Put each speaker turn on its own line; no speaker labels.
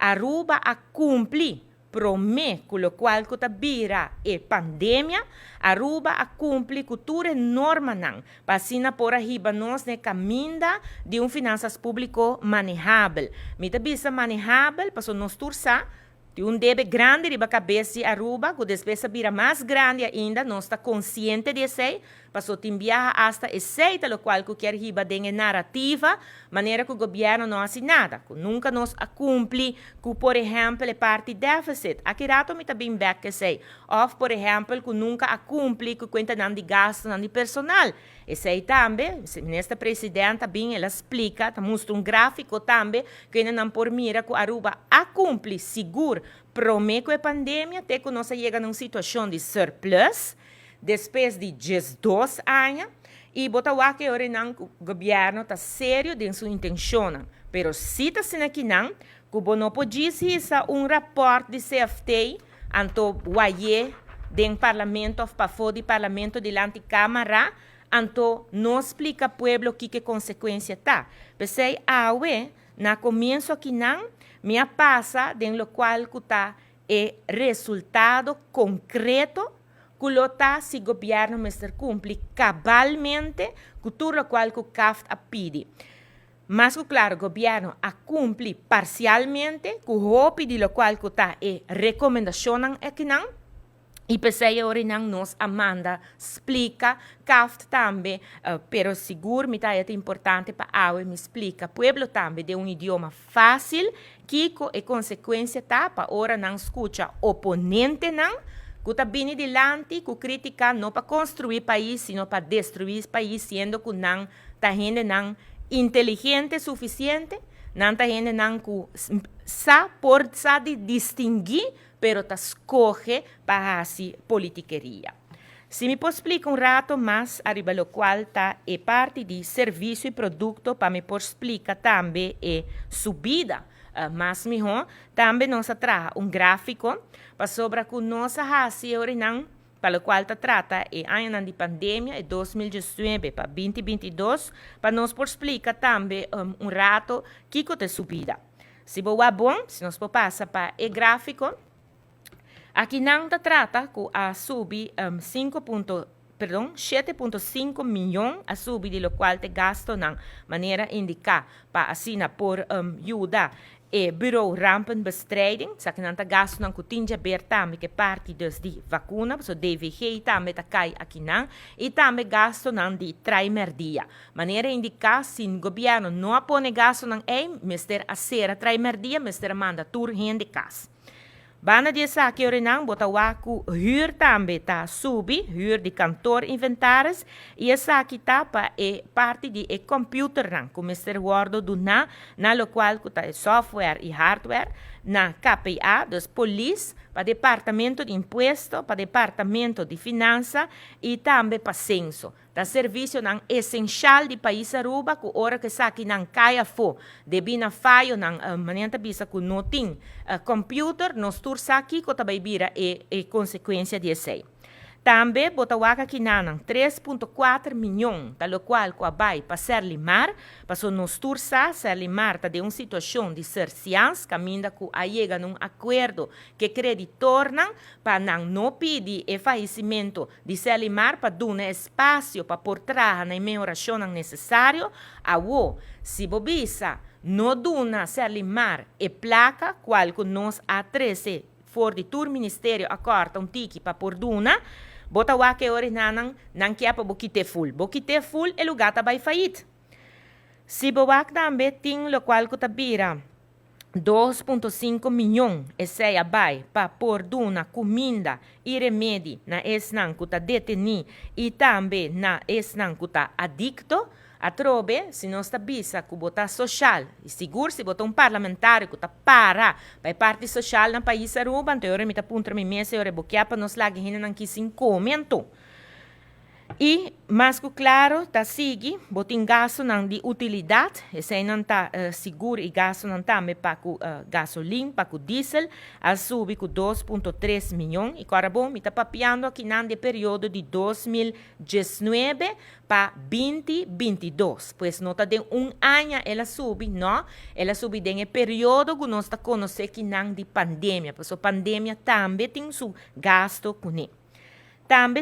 Aruba a cumprir promete com o qual que bira a pandemia, Aruba a cumprir com toda norma não, para assim por arriba nós ne caminha de finanças público manejável. Mita bisa manejável, para nós tursa de débito grande riba cabeça de Aruba, que despesa bira mais grande ainda, nós está consciente de isso, passou a enviar hasta esse, lo qual que quer riba de narrativa, maneira que o governo não faz nada, que nunca nos cumpre com, por exemplo, a parte déficit. Aqui rato me também back que sei, ou por exemplo, que nunca cumpre com conta de gasto de personal. Esse aí também, a ministra presidenta bem ela explica, mostra gráfico também, que ainda não por mira que Aruba cumpre seguro, promete que a pandemia, até que nós chegamos numa situação de surplus, depois de 2 anos, e botar que o governo está sério em sua intenção. Mas se está sendo aqui não, que o não pode dizer rapport de CFT, anto o do parlamento, para fora do parlamento de Câmara, anto não explica ao povo o que consequência está. Pensei, na começo aqui não, me passa de lo qual que está é resultado concreto que se o governo cumpre cabalmente com tudo o qual o CAF pede. Mas, claro, o governo cumpre parcialmente com o pedido do qual está é recomendação aqui não. E pensei agora não nos Amanda explica, CAF também, pero seguro me é importante para a me explica, pueblo também de idioma fácil, que é consequência tá para ora não escuta oponente não, que está bem delante, que critica não para construir país, sino para destruir país, sendo que não tá gente não inteligente suficiente, não tá gente não que sabe distinguir, pero ta escoge para fazer politiqueria. Se me pode explicar rato mais, arriba lo qual está é parte de serviço e produto, para me pode explicar também é subida. Mas melhor, também nós traz gráfico para sobre que nós fazemos não, para o qual trata é ano de pandemia, é 2019 para 2022, para nós pode explicar também rato que é subida. Se boa bom, se nós passa para o gráfico, aqui não trata que a subir 7,5 milhões a subir de lo qual te gasto na maneira indicar para assina por ajuda e bureau rampenbestrijding, sa que não te gasto na cutinha ber também que parte de vacuna, so DVG também tá cai aqui não, e também gasto na de trimerdia. Maneira indicar se o governo não põe gasto na mister a ser trimerdia, mister manda tur de casa. Bana dia sa que orinang bota waku huur também tá subi, huur de cantor inventares e essa aqui tá para parte de computer nang, como Mr. Word do na lo qual que tá software e hardware na KPA, dos police, para departamento de imposto, para departamento de finança e também para censo. Da serviço nang essencial de país Aruba, que ora que sa que nang kaya fo, debi na falho nang manenta bisa que não tem computer, nos tursa aqui que também bira consequência de sei. Também botawaka kinanang 3,4 milhões, tal qual que vai para ser limar, passou nos tursa ser limar tá de uma situação de cercians, caminda que chega num acordo que creditor para não pedir o falecimento de ser limar para dar espaço para portar na melhoração necessário, se bobisa não duna ser limar e placa qual que nós a 13 for de tur ministério acorda tiki para por duna, bota wa que ori nanang nang kia pa bukite full e lugar tá vai fait. Se boak também tem lo qual que tabira 2,5 milhões e seja vai para por duna comida e remédio na esnan que tá deteni e também na esnan que tá adicto. A trobe, se nós está bisa que botar social, e seguro se botar parlamentar que está para parte social no país Aruba, então eu me está punta me mesa eu reboquear para nós lá que ainda não quis comento. E, mais que claro, tá sigue, botin gasto não de utilidade, e se não tá seguro e gasto não tá me para gasolina, para diesel, a subir com 2,3 milhões, e agora bom, me tá papiando aqui não de período de 2019 para 2022, pois não tá de ano ela sube, não, ela sube de período que nós tá conhecendo que não de pandemia, pois a pandemia também tem seu gasto com ele. Também